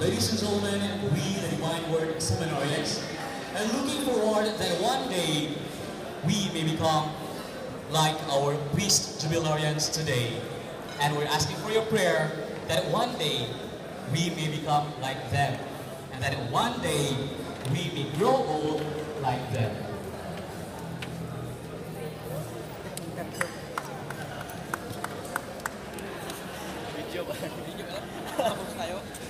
Ladies and gentlemen, we, the Divine Word Seminarians, are looking forward that one day we may become like our priest jubilarians today. And we're asking for your prayer that one day we may become like them. And that one day we may grow old like them. Video ba? Video ba? Tapos tayo?